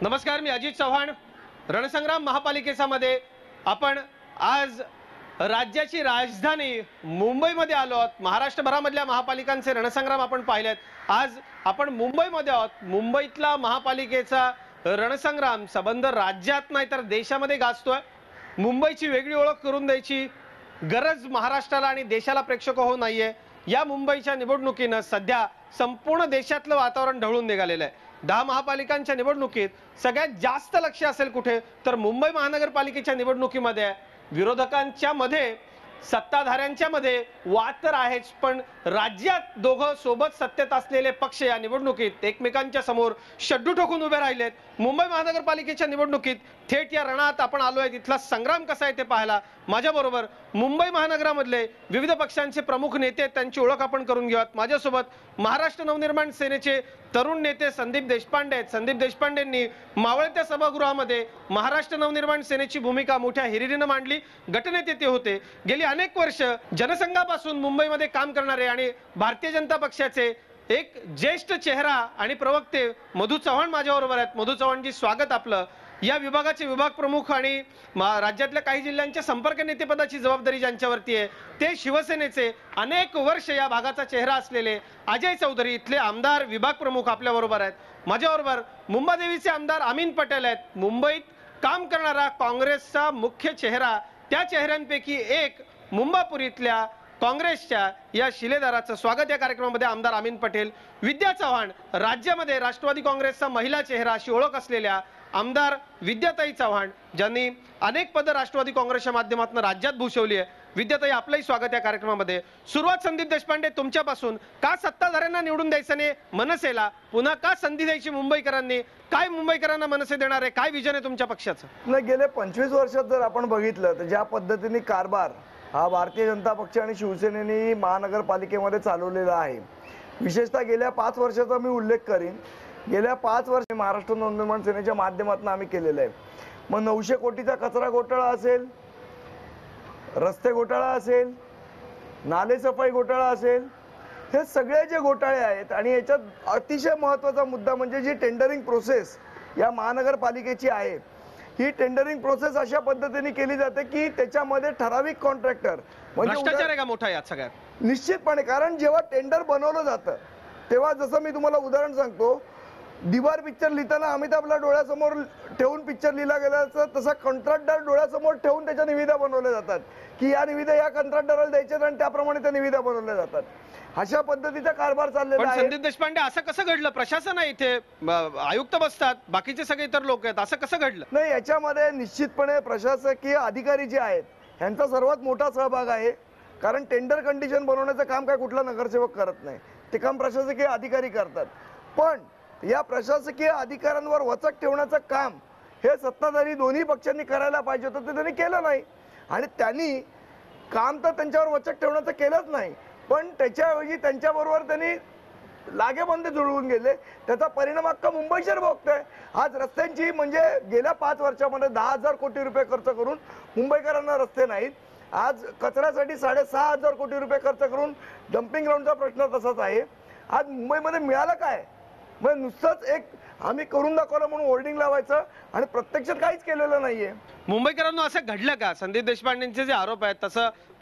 नमस्कार, मी अजित चव्हाण. रणसंग्राम महापालिकेमध्ये आपण आज राज्याची राजधानी मुंबईमध्ये आलो आहोत. महाराष्ट्रभरामधल्या महापालिकांचे रणसंग्राम आपण पाहिलेत. आज आपण मुंबईमध्ये आहोत. मुंबईतला महापालिकेचा रणसंग्राम संबंध राज्यात नाही तर देशामध्ये गाजतोय. मुंबईची वेगळी ओळख करून द्यायची गरज महाराष्ट्राला आणि देशाला प्रेक्षक हो नाहीये. या मुंबईच्या निवडणुकीनं सध्या संपूर्ण देशातलं वातावरण ढवळून निघालेलं आहे. 10 महापालिकांच्या निवडणुकीत सगळ्यात जास्त लक्ष असेल कुठे तर मुंबई महानगरपालिकेच्या निवडणुकीमध्ये. विरोधकांच्या मध्ये सत्ताधाऱ्यांच्या मध्ये वाद तर आहेच, पण राज्यात दोघं सोबत सत्तेत असलेले पक्ष या निवडणुकीत एकमेकांच्या समोर शड्डू ठोकून उभे राहिलेत. मुंबई महानगरपालिकेच्या निवडणुकीत थेट या रणात आपण आलोय. तिथला संग्राम कसा आहे ते पाहायला माझ्याबरोबर मुंबई महानगरामधले विविध पक्षांचे प्रमुख नेते, त्यांची ओळख आपण करून घेऊयात. माझ्यासोबत महाराष्ट्र नवनिर्माण सेनेचे तरुण नेते संदीप देशपांडे आहेत. संदीप देशपांडेंनी मावळत्या सभागृहामध्ये महाराष्ट्र नवनिर्माण सेनेची भूमिका मोठ्या हिरिरीने मांडली. गटनेते ते होते. गेली अनेक वर्ष जनसंघापासून मुंबईमध्ये काम करणारे आणि भारतीय जनता पक्षाचे एक ज्येष्ठ चेहरा आणि प्रवक्ते मधू चव्हाण माझ्याबरोबर आहेत. मधू चव्हाणजी, स्वागत आपलं. या विभागाचे विभाग प्रमुख आणि राज्यातल्या काही जिल्ह्यांच्या संपर्क नेतेपदाची जबाबदारी ज्यांच्यावरती आहे ते शिवसेनेचे अनेक वर्ष या भागाचा चेहरा असलेले अजय चौधरी, इथले आमदार विभाग प्रमुख आपल्या बरोबर आहेत. माझ्याबरोबर मुंबादेवीचे आमदार अमीन पटेल आहेत. मुंबईत काम करणारा काँग्रेसचा मुख्य चेहरा, त्या चेहऱ्यांपैकी एक मुंबापुरीतल्या काँग्रेसच्या या शिलेदाराचं स्वागत या कार्यक्रमामध्ये आमदार अमीन पटेल. विद्या चव्हाण, राज्यामध्ये राष्ट्रवादी काँग्रेसचा महिला चेहरा अशी ओळख असलेल्या आमदार विद्याताई चव्हाण, ज्यांनी अनेक पद राष्ट्रवादी काँग्रेसच्या माध्यमातून राज्यात भूषवली आहे. विद्याताई, आपलंही स्वागत या कार्यक्रमामध्ये. सुरुवात संदीप देशपांडे तुमच्यापासून. का सत्ताधाऱ्यांना निवडून द्यायचं नाही, मनसेला पुन्हा का संधी द्यायची मुंबईकरांनी? काय मुंबईकरांना मनसे देणार आहे? काय विजन आहे तुमच्या पक्षाचं? नाही, गेले 25 वर्षात जर आपण बघितलं तर ज्या पद्धतीने कारभार हा भारतीय जनता पक्ष आणि शिवसेनेने महानगरपालिकेमध्ये चालवलेला आहे, विशेषतः गेल्या 5 वर्षाचा मी उल्लेख करीन. गेल्या 5 वर्ष महाराष्ट्र नवनिर्माण सेनेच्या माध्यमातून आम्ही केलेलं आहे. मग 900 कोटीचा कचरा घोटाळा असेल, रस्ते घोटाळा असेल, नाले सफाई घोटाळा असेल, हे सगळे जे घोटाळे आहेत. आणि याच्यात अतिशय महत्त्वाचा मुद्दा म्हणजे जी टेंडरिंग प्रोसेस या महानगरपालिकेची आहे, ही टेंडरिंग प्रोसेस अशा पद्धतीने केली जाते की त्याच्यामध्ये ठराविक कॉन्ट्रॅक्टर म्हणजे भ्रष्टाचार आहे का मोठा यात सगळ्यात? निश्चितपणे. कारण जेव्हा टेंडर बनवलं जातं तेव्हा, जसं मी तुम्हाला उदाहरण सांगतो, दिवार पिक्चर लिहिताना अमिताभला डोळ्यासमोर ठेवून पिक्चर लिहिला गेला, तसा कंत्राटदार डोळ्यासमोर ठेवून त्याच्या निविदा बनवल्या जातात की या निविदा या कंत्राटदाराला द्यायच्यात आणि त्याप्रमाणे त्या निविदा बनवल्या जातात. अशा पद्धतीचा कारभार चाललेला आहे. संदीप देशपांडे, असं कसं घडलं? प्रशासन आहे इथे, आयुक्त बसतात, बाकीचे सगळे इतर लोक आहेत, असं कसं घडलं? नाही, याच्यामध्ये निश्चितपणे प्रशासकीय अधिकारी जे आहेत यांचा सर्वात मोठा सहभाग आहे. कारण टेंडर कंडिशन बनवण्याचं काम काय कुठला नगरसेवक करत नाही, ते काम प्रशासकीय अधिकारी करतात. पण या प्रशासकीय अधिकाऱ्यांवर वचक ठेवण्याचं काम हे सत्ताधारी दोन्ही पक्षांनी करायला पाहिजे होतं, ते त्यांनी केलं नाही. आणि त्यांनी काम तर त्यांच्यावर वचक ठेवण्याचं केलंच नाही, पण त्याच्याऐवजी त्यांच्याबरोबर त्यांनी लागेबांधे जुळवून गेले. त्याचा परिणाम अख्खा मुंबई शहर भोगतोय. आज रस्त्यांची म्हणजे गेल्या 5 वर्षामध्ये 10,000 कोटी रुपये खर्च करून मुंबईकरांना रस्ते नाहीत. आज कचऱ्यासाठी 6,500 कोटी रुपये खर्च करून डम्पिंग ग्राउंडचा प्रश्न तसाच आहे. आज मुंबईमध्ये मिळालं काय? म्हणजे नुसतंच एक आम्ही करून दाखवलं म्हणून होर्डिंग लावायचं आणि प्रत्यक्षात काहीच केलेलं नाहीये. मुंबईकरांना असं घडलं का? संदीप देशपांडेंचे जे आरोप आहेत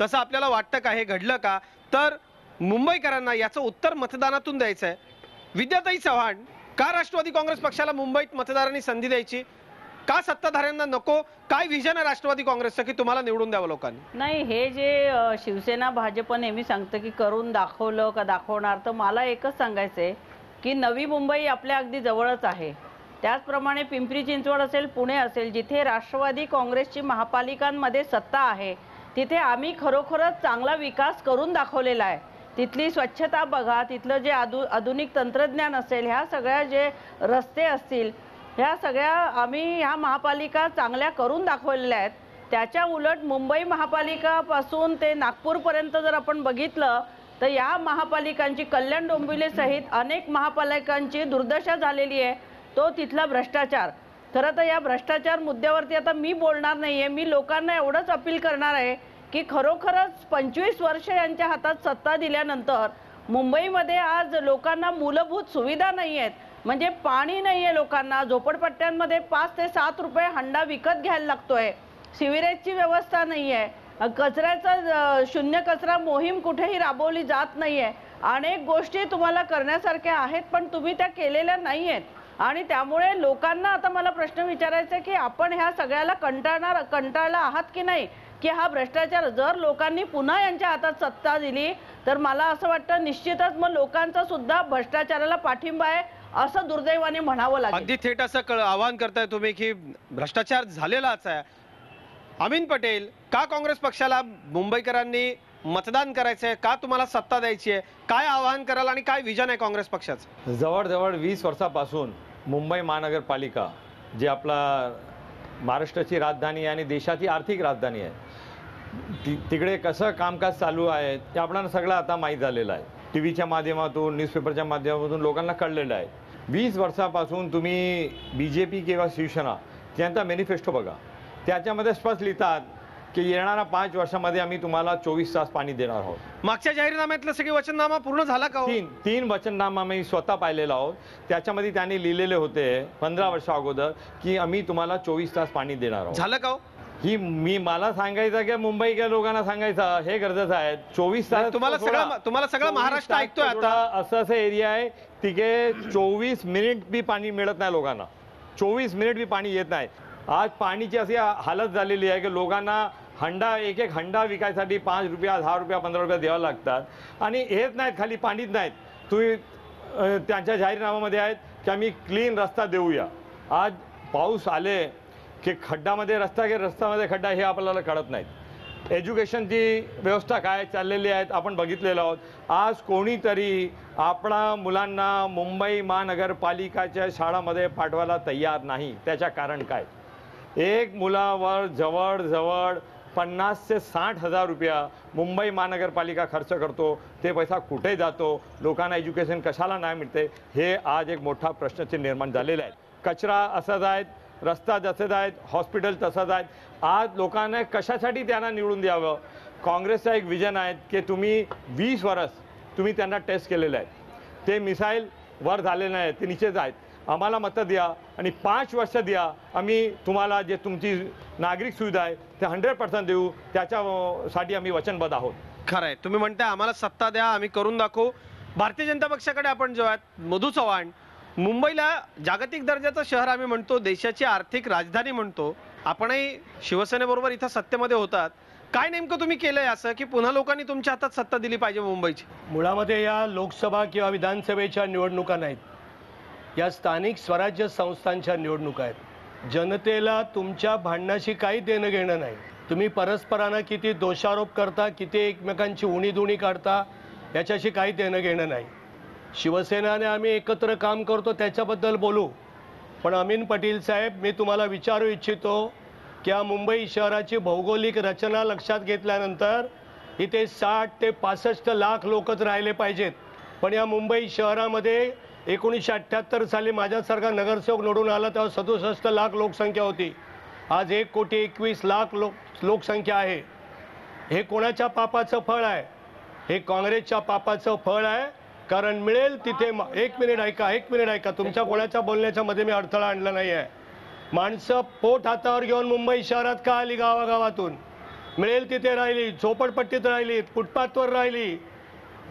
तसं आपल्याला वाटतं का हे घडलं का? तर मुंबईकरांना याचं उत्तर मतदानातून द्यायचं आहे. विद्याताई चव्हाण, का राष्ट्रवादी काँग्रेस पक्षाला मुंबईत मतदारांनी संधी द्यायची? का सत्ताधाऱ्यांना नको? काय विजन आहे राष्ट्रवादी काँग्रेसचं की तुम्हाला निवडून द्यावं लोकांनी? नाही, हे जे शिवसेना भाजप नेहमी सांगतं की करून दाखवलं का दाखवणार, तर मला एकच सांगायचंय की नवी मुंबई आपल्या अगदी जवळच आहे. त्याचप्रमाणे पिंपरी चिंचवड असेल, पुणे असेल, जिथे राष्ट्रवादी काँग्रेसची महापालिकांमध्ये सत्ता आहे, तिथे आम्ही खरोखरच चांगला विकास करून दाखवलेला आहे. तिथली स्वच्छता बघा, तिथलं जे आधुनिक तंत्रज्ञान असेल, ह्या सगळ्या जे रस्ते असतील, ह्या सगळ्या आम्ही ह्या महापालिका चांगल्या करून दाखवलेल्या आहेत. त्याच्या उलट मुंबई महापालिकापासून ते नागपूरपर्यंत जर आपण बघितलं तर या महापालिकांची, कल्याण डोंबिवली सहित अनेक महापालिकांची दुर्दशा झालेली आहे. तो तिथला भ्रष्टाचार. खरं तर या भ्रष्टाचार मुद्द्यावरती आता मी बोलणार नाहीये. मी लोकांना एवढंच अपील करणार आहे की खरोखरच 25 वर्ष यांच्या हातात सत्ता दिल्यानंतर मुंबईमध्ये आज लोकांना मूलभूत सुविधा नाही आहेत. म्हणजे पाणी नाहीये लोकांना, झोपडपट्ट्यांमध्ये 5 ते 7 रुपये हंडा विकत घ्यायला लागतोय, सिव्हिरेजची व्यवस्था नाहीये, कचऱ्याचा शून्य कचरा मोहीम कुठेही राबवली जात नाहीये. अनेक गोष्टी तुम्हाला करण्यासारख्या आहेत पण तुम्ही त्या केलेल्या नाहीयेत. आणि त्यामुळे लोकांना आता मला प्रश्न विचारायचा आहे की आपण ह्या सगळ्याला कंटाळला आहात की नाही, की हा भ्रष्टाचार जर लोकांनी पुन्हा यांच्या हातात सत्ता दिली तर मला असं वाटतं निश्चितच मग लोकांचा सुद्धा भ्रष्टाचाराला पाठिंबा आहे असं दुर्दैवाने म्हणावं लागेल. अगदी थेट असं आवाहन करताय तुम्ही की भ्रष्टाचार झालेलाच आहे. अमीन पटेल, का काँग्रेस पक्षाला मुंबईकरांनी मतदान करायचंय, का तुम्हाला सत्ता द्यायची आहे, काय आवाहन कराल आणि काय विजन आहे काँग्रेस पक्षाचं? जवळजवळ 20 वर्षापासून मुंबई महानगरपालिका जी आपला महाराष्ट्राची राजधानी आणि देशाची आर्थिक राजधानी आहे, तिकडे कसं कामकाज चालू आहे ते आपल्याला सगळं आता माहीत झालेलं आहे. टी व्हीच्या माध्यमातून, न्यूजपेपरच्या माध्यमातून लोकांना कळलेलं आहे. 20 वर्षापासून तुम्ही BJP किंवा शिवसेना त्यांचा मॅनिफेस्टो बघा, त्याच्यामध्ये स्पष्ट लिहितात की येणाऱ्या 5 वर्षामध्ये आम्ही तुम्हाला 24 तास पाणी देणार आहोत. मागच्या जाहीरनाम्यातलं सगळे वचननामा पूर्ण झाला का? तीन वचननामा मी स्वतः पाहिलेला आहोत. त्याच्यामध्ये त्यांनी लिहिलेले होते 15 वर्षा अगोदर की आम्ही तुम्हाला 24 तास पाणी देणार आहोत. झालं का? ही मला सांगायचं की मुंबईच्या लोकांना सांगायचं हे गरजेचं आहे. 24 तास तुम्हाला सगळं महाराष्ट्र ऐकतोय आता. असं एरिया आहे तिथे 24 मिनिट बी पाणी मिळत नाही लोकांना, 24 मिनिट बी पाणी येत नाही. आज पाणीची अशी हालत झालेली आहे की लोकांना एक हंडा विकायसाठी 5 रुपये, 10 रुपये, 15 रुपये द्यावं लागतात आणि हेच नाहीत, खाली पाणीच नाहीत. तुम्ही त्यांच्या जाहीरनाम्यामध्ये आहेत की आम्ही क्लीन रस्ता देऊया. आज पाऊस आले की खड्डामध्ये रस्ता की रस्त्यामध्ये खड्डा हे आपल्याला कळत नाहीत. एज्युकेशनची व्यवस्था काय चाललेली आहेत आपण बघितलेलं आहोत. आज कोणीतरी आपणा मुलांना मुंबई महानगरपालिकाच्या शाळामध्ये पाठवायला तयार नाही. त्याच्या कारण काय? एक मुलावर जवळजवळ 50 ते 60 हजार रुपया मुंबई महानगरपालिका खर्च करतो. ते पैसा कुठे जातो, लोकांना एज्युकेशन कशाला नाही मिळते, हे आज एक मोठा प्रश्नचिन्ह निर्माण झालेला आहे. कचरा असाच आहेत, रस्ता जसेच आहेत, हॉस्पिटल तसंच आहेत. आज लोकांना कशासाठी त्यांना निवडून द्यावं? काँग्रेसचा एक विजन आहे की तुम्ही 20 वर्ष तुम्ही त्यांना टेस्ट केलेलं आहे, ते मिसाईल वर झालेलं नाही, ते नीचेच आहेत. आम्हाला मतं द्या आणि 5 वर्ष द्या, आम्ही तुम्हाला जे तुमची नागरिक सुविधा आहे ते 100% देऊ. त्याच्यासाठी आम्ही वचनबद्ध आहोत. खरं आहे, तुम्ही म्हणताय आम्हाला सत्ता द्या, आम्ही करून दाखवू. भारतीय जनता पक्षाकडे आपण जेव्हा मधू चव्हाण, मुंबईला जागतिक दर्जाचं शहर आम्ही म्हणतो, देशाची आर्थिक राजधानी म्हणतो. आपणही शिवसेनेबरोबर इथं सत्तेमध्ये होतात. काय नेमकं तुम्ही केलंय असं की पुन्हा लोकांनी तुमच्या हातात सत्ता दिली पाहिजे मुंबईची? मुळामध्ये या लोकसभा किंवा विधानसभेच्या निवडणुका नाहीत, या स्थानिक स्वराज्य संस्थांच्या निवडणुका आहेत. जनतेला तुमच्या भांडणाशी काही देणं घेणं नाही. तुम्ही परस्परांना किती दोषारोप करता, किती एकमेकांची उणीधुणी काढता, याच्याशी काही देणं घेणं नाही. शिवसेनाने आम्ही एकत्र काम करतो त्याच्याबद्दल बोलू, पण अमीन पटेल साहेब, मी तुम्हाला विचारू इच्छितो की या मुंबई शहराची भौगोलिक रचना लक्षात घेतल्यानंतर इथे 60 ते 65 लाख लोकच राहिले पाहिजेत. पण या मुंबई शहरामध्ये 1978 साली माझ्यासारखा नगरसेवक निवडून आला तेव्हा 67 लाख लोकसंख्या होती. आज 1,21,00,000 लोकसंख्या आहे. हे कोणाच्या पापाचं फळ आहे? हे काँग्रेसच्या पापाचं फळ आहे. कारण मिळेल तिथे एक मिनिट ऐका, तुमच्या कोणाच्या बोलण्याच्या मध्ये मी अडथळा आणला नाही आहे. माणसं पोट हातावर घेऊन मुंबई शहरात का आली? गावागावातून मिळेल तिथे राहिली, झोपडपट्टीत राहिली, फुटपाथवर राहिली,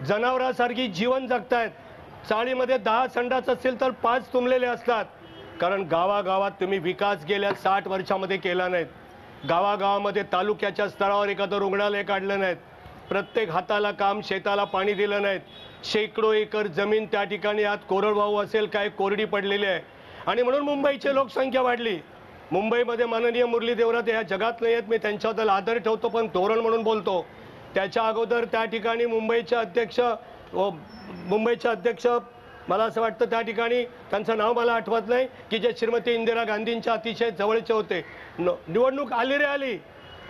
जनावरांसारखी जीवन जगतायत. चाळीमध्ये 10 संडास असतील तर 5 तुंबलेले असतात. कारण गावागावात तुम्ही विकास गेल्या 60 वर्षामध्ये केला नाहीत. गावागावामध्ये तालुक्याच्या स्तरावर एखादं रुग्णालय काढलं नाहीत. प्रत्येक हाताला काम, शेताला पाणी दिलं नाहीत. शेकडो एकर जमीन त्या ठिकाणी आज कोरडवाहू असेल काय कोरडी पडलेली आहे. आणि म्हणून मुंबईची लोकसंख्या वाढली. मुंबईमध्ये माननीय मुरली देवरात या जगात नाही आहेत, मी त्यांच्याबद्दल आदर ठेवतो, पण धोरण म्हणून बोलतो. त्याच्या अगोदर त्या ठिकाणी मुंबईचे अध्यक्ष मला असं वाटतं त्या ठिकाणी त्यांचं नाव मला आठवत नाही, की जे श्रीमती इंदिरा गांधींच्या अतिशय जवळचे होते. निवडणूक आली रे आली.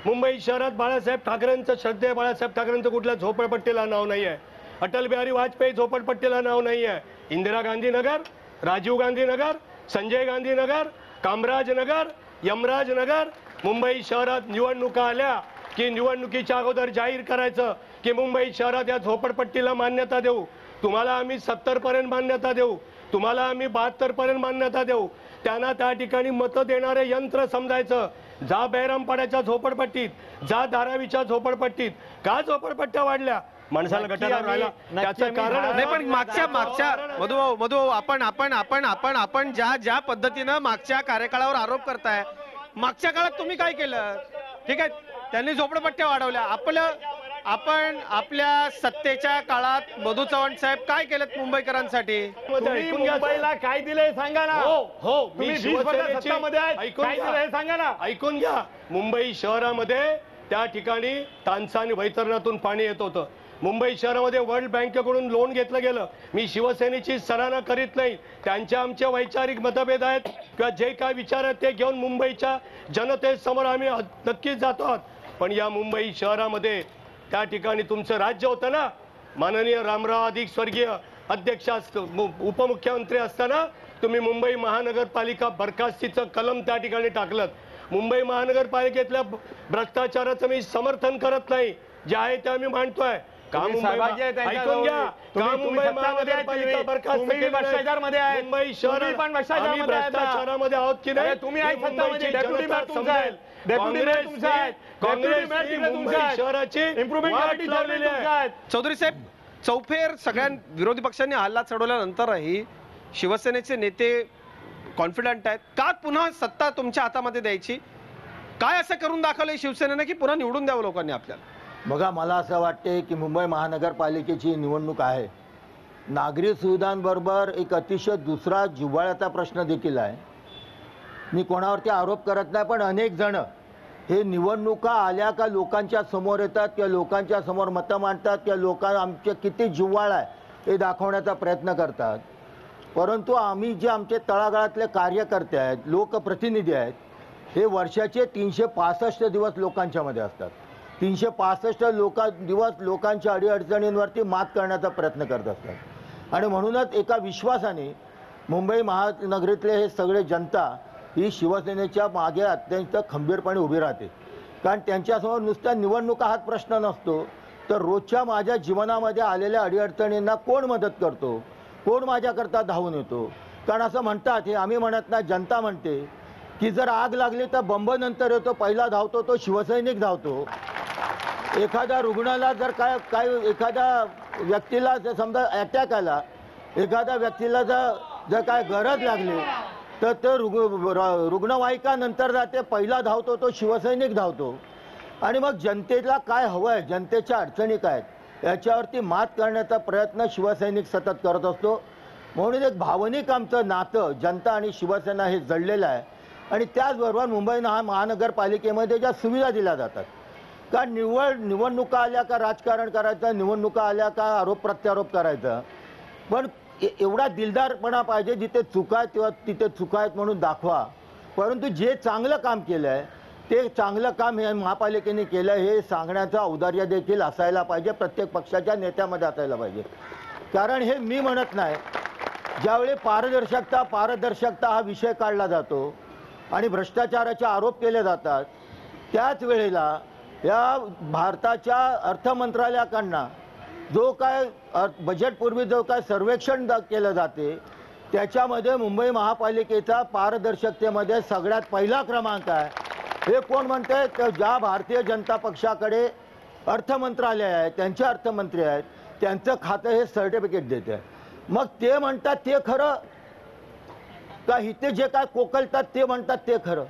मुंबई शहरात बाळासाहेब ठाकरेंचं श्रद्धेय, बाळासाहेब ठाकरेंचं कुठल्या झोपडपट्टीला नाव नाही आहे. अटल बिहारी वाजपेयी झोपडपट्टीला नाव नाही आहे. इंदिरा गांधी नगर, राजीव गांधी नगर, संजय गांधी नगर, कामराज नगर, यमराज नगर. मुंबई शहरात निवडणुका आल्या की निवडणुकीच्या अगोदर जाहीर करायचं की मुंबई शहरात या झोपडपट्टीला मान्यता देऊ. तुम्हाला आम्ही 70 पर्यंत मान्यता देऊ. तुम्हाला आम्ही 72 पर्यंत मान्यता देऊ, त्यांना त्या ठिकाणी मतं देणारे यंत्र समजायचं. जा बहिरामपाड्याच्या झोपडपट्टीत, जा धारावीच्या झोपडपट्टीत. का झोपडपट्ट्या वाढल्या? माणसाला नक्की गटारावर आम्ही- राहिला नक्की त्याचं आम्ही कारण धारा- नाही पण मागच्या मधुभाऊ आपण ज्या पद्धतीनं मागच्या कार्यकाळावर आरोप करताय, मागच्या काळात तुम्ही काय केलं? ठीक आहे, त्यांनी झोपडपट्ट्या वाढवल्या. आपण आपल्या सत्तेच्या काळात मधु चव्हाण साहेब काय केलं मुंबईकरांसाठी? तुम्ही ऐकून घ्या. मुंबईला काय दिलंय सांगा ना. हो, मी तुम्ही 20 वर्ष शिवसेनेची- सत्तामध्ये आहेत, ऐकून काय घ्या. दिलंय सांगा ना. ऐकून घ्या. मुंबई शहरामध्ये त्या ठिकाणी तानसा आणि वैतरणातून पाणी येत होतं. मुंबई शहरामध्ये वर्ल्ड बँकेकडून लोन घेतलं गेलं. मी शिवसेनेची सराहना करीत नाही, त्यांचे आमचे वैचारिक मतभेद आहेत किंवा जे काय विचार आहेत ते घेऊन मुंबईच्या जनतेसमोर आम्ही नक्कीच जातो आहोत. पण या मुंबई शहरामध्ये त्या ठिकाणी तुमचं राज्य होतं ना, माननीय रामराव अधिक स्वर्गीय अध्यक्ष उपमुख्यमंत्री असताना तुम्ही मुंबई महानगरपालिका बरखास्तीचं कलम त्या ठिकाणी टाकलं. मुंबई महानगरपालिकेतल्या भ्रष्टाचाराचं मी समर्थन करत नाही, जे आहे ते आम्ही मांडतोय. का तुम्ही मुंबई सहभागी आहे त्यांच्या ऐकून घ्या. तुम्ही- का तुम्ही मुंबई सत्तामध्ये आहेत, महानगरपालिका बरखास्त तुम्ही केली नाही? भ्रष्टाचारमध्ये आहेत. मुंबई शहर तुम्ही पण भ्रष्टाचारमध्ये आम्ही आहेत ना. भ्रष्टाचारामध्ये आहोत की नाही? अरे तुम्ही आहे ही सत्तामध्ये, मुंबईची डेप्युटी जनता मेयर तुमचा समजेल. आहे, डेप्युटी मेयर तुमचा आहे, डेप्युटी मेयर तिकडे तुमचा मुंबई आहे, शहराची इम्प्रुव्हमेंट वाट कमिटी लावलेली आहे. तुमचा आहे. चौधरी साहेब, चौफेर सगळ्या विरोधी पक्षांनी हल्ला चढवल्यानंतरही शिवसेनेचे नेते कॉन्फिडंट आहेत का पुन्हा सत्ता तुमच्या हातामध्ये द्यायची? काय असं करून दाखवलंय शिवसेनेनं की पुन्हा निवडून द्यावं लोकांनी आपल्याला? बघा, मला असं वाटते की मुंबई महानगरपालिकेची निवडणूक आहे. नागरी सुविधांबरोबर एक अतिशय दुसरा जिव्हाळ्याचा प्रश्न देखील आहे. मी कोणावरती आरोप करत नाही, पण अनेक जण हे निवडणुका आल्या का लोकांच्या समोर येतात किंवा लोकांच्या समोर मतं मांडतात किंवा लोकांना आमचे किती जिव्हाळा आहे हे दाखवण्याचा प्रयत्न करतात. परंतु आम्ही जे आमचे तळागाळातले कार्यकर्ते आहेत, लोकप्रतिनिधी आहेत, हे वर्षाचे 365 दिवस लोकांच्यामध्ये असतात. 365 दिवस लोकांच्या अडीअडचणींवरती मात करण्याचा प्रयत्न करत असतात. आणि म्हणूनच एका विश्वासाने मुंबई महानगरीतले हे सगळे जनता ही शिवसेनेच्या मागे अत्यंत खंबीरपणे उभी राहते. कारण त्यांच्यासमोर नुसत्या निवडणुका हाच प्रश्न नसतो, तर रोजच्या माझ्या जीवनामध्ये आलेल्या अडीअडचणींना कोण मदत करतो, कोण माझ्याकरता धावून येतो. कारण असं म्हणतात, हे आम्ही म्हणत नाही, जनता म्हणते की जर आग लागली तर बंब नंतर येतो, पहिला धावतो तो शिवसैनिक धावतो. एखाद्या रुग्णाला जर काय एखाद्या व्यक्तीला समजा अटॅक आला, एखाद्या व्यक्तीला जर काय गरज लागली तर ते रुग्णवाहिका नंतर जाते, पहिला धावतो तो शिवसैनिक धावतो. आणि मग जनतेला काय हवं आहे, जनतेच्या अडचणी काय आहेत याच्यावरती मात करण्याचा प्रयत्न शिवसैनिक सतत करत असतो. म्हणून एक भावनिक आमचं नातं जनता आणि शिवसेना हे जडलेलं आहे. आणि त्याचबरोबर मुंबई महानगरपालिकेमध्ये ज्या सुविधा दिल्या जातात, का निवडणुका आल्या का राजकारण करायचं, निवडणुका आल्या का आरोप प्रत्यारोप करायचं, पण एवढा दिलदारपणा पाहिजे, जिथे चुका आहेत तेव्हा तिथे चुका आहेत म्हणून दाखवा. परंतु जे चांगलं काम केलं आहे ते चांगलं काम हे महापालिकेने केलं हे सांगण्याचं औदार्य देखील असायला पाहिजे, प्रत्येक पक्षाच्या नेत्यामध्ये असायला पाहिजे. कारण हे मी म्हणत नाही, ज्यावेळी पारदर्शकता हा विषय काढला जातो आणि भ्रष्टाचाराचे आरोप केले जातात, त्याच वेळेला या भारताच्या अर्थ मंत्रालयाकडनं जो काय बजेटपूर्वी जो काय सर्वेक्षण केलं जाते त्याच्यामध्ये मुंबई महापालिकेचा पारदर्शकतेमध्ये सगळ्यात पहिला क्रमांक आहे. हे कोण म्हणते? तर ज्या भारतीय जनता पक्षाकडे अर्थ मंत्रालय आहे, त्यांचे अर्थमंत्री आहेत, त्यांचं खातं हे सर्टिफिकेट देते. मग ते म्हणतात ते खरं का इथे जे काय कोकलतात ते म्हणतात ते खरं?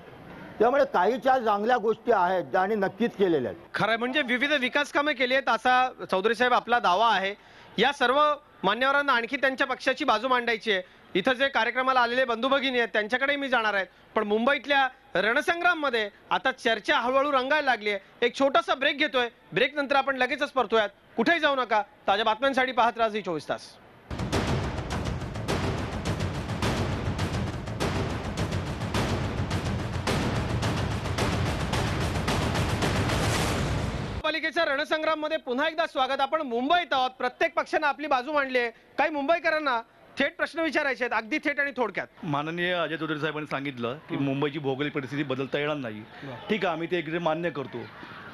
त्यामुळे काहीच्या चांगल्या गोष्टी आहेत आणि नक्कीच केलेल्या आहेत. खरं म्हणजे विविध विकास कामे केली आहेत असा चौधरी साहेब आपला दावा आहे. या सर्व मान्यवरांना आणखी त्यांच्या पक्षाची बाजू मांडायची आहे. इथं जे कार्यक्रमाला आलेले बंधू भगिनी आहेत त्यांच्याकडे मी जाणार आहे. पण मुंबईतल्या रणसंग्राम मध्ये आता चर्चा हळूहळू रंगायला लागली आहे. एक छोटासा ब्रेक घेतोय. ब्रेक नंतर आपण लगेचच परतूयात. कुठेही जाऊ नका. ताज्या बातम्यांसाठी पाहत राहा झी 24 तास. महापालिकेच्या रणसंग्राम मध्ये पुन्हा एकदा स्वागत. आपण मुंबईत आहोत. प्रत्येक पक्षाने आपली बाजू मांडली आहे. काही मुंबईकरांना थेट प्रश्न विचारायचे आहेत, अगदी थेट आणि थोडक्यात. माननीय अजय चौधरी साहेबांनी सांगितलं की मुंबईची भौगोलिक परिस्थिती बदलता येणार नाही. ठीक आहे, आम्ही ते एकदा मान्य करतो.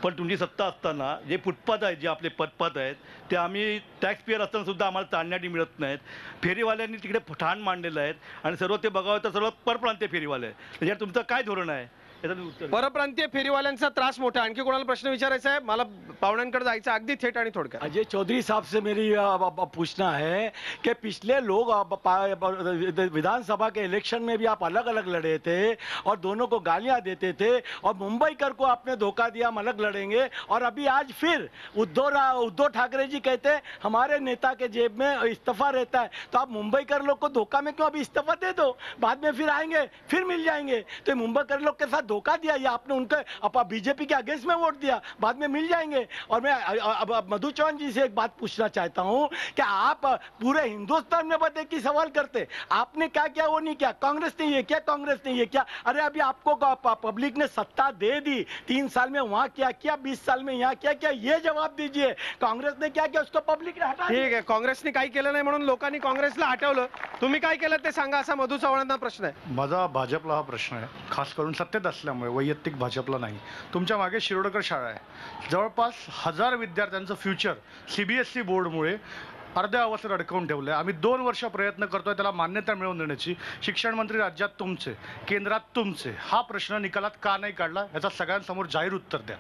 पण तुमची सत्ता असताना जे फुटपाथ आहेत, जे आपले पदपाथ आहेत, ते आम्ही टॅक्स पेअर असताना सुद्धा आम्हाला चालण्यासाठी मिळत नाहीत. फेरीवाल्यांनी तिकडे ठाण मांडलेलं आहे आणि सर्व ते बघावं तर सर्व परप्रांतीय फेरीवाले आहेत. त्याच्यात तुमचं काय धोरण आहे याचं तुम्ही उत्तर द्या. परप्रांतीय फेरीवाल्यांचा त्रास मोठा. आणखी कोणाला प्रश्न विचारायचा आहे? मला पाहुण्यांकडे जायचं अगदी थेट आणि थोडक्यात. अजय चौधरी साहब से मेरी पूछना है कि पिछले लोग विधानसभा के इलेक्शन में भी आप अलग अलग लड़े थे और दोनों को गालियां देते थे और मुंबईकर को आपने धोखा दिया, हम अलग लड़ेंगे, और अभी आज फिर उद्धव ठाकरे जी कहते हैं हमारे नेता के जेब में इस्तीफा रहता है, तो आप मुंबईकर लोग को धोखा में क्यों अभी इस्तीफा दे दो, बाद में फिर आएंगे फिर मिल जाएंगे. तो मुंबईकर लोग के साथ धोखा दिया या आपने उनके बीजेपी के अगेंस्ट में वोट दिया, बाद में मिल जाएंगे. और मैं अब मधु चौहान जी से एक बात पूछना चाहता हूं कि आप पूरे हिंदुस्तान में बदे की सवाल करते, आपने क्या किया वो नहीं किया, कांग्रेस ने ये किया, कांग्रेस ने ये किया. अरे अभी आपको पब्लिक ने सत्ता दे दी, 3 साल में वहां क्या किया, 20 साल में यहाँ क्या किया, ये जवाब दीजिए. कांग्रेस ने क्या किया उसको पब्लिक ने हटा दिया. ठीक आहे, काँग्रेसने काही केलं नाही म्हणून लोकांनी काँग्रेसला हटवलं. तुम्ही काय केलं ते सांगा, असा मधु चव्हाणांना प्रश्न आहे. माझा भाजपला हा प्रश्न आहे, खास करून सत्तेत असल्यामुळे, वैयक्तिक भाजपला नाही. तुमच्या मागे शिरोडकर शाळा आहे, जवळपास 1000 विद्यार्थ्यांचं फ्युचर CBSE बोर्डमुळे अर्ध्या अवस्थेत अडकवून ठेवलं आहे. आम्ही 2 वर्ष प्रयत्न करतोय त्याला मान्यता मिळवून देण्याची. शिक्षण मंत्री राज्यात तुमचे, केंद्रात तुमचे, हा प्रश्न निकालात का नाही काढला याचा सगळ्यांसमोर जाहीर उत्तर द्या.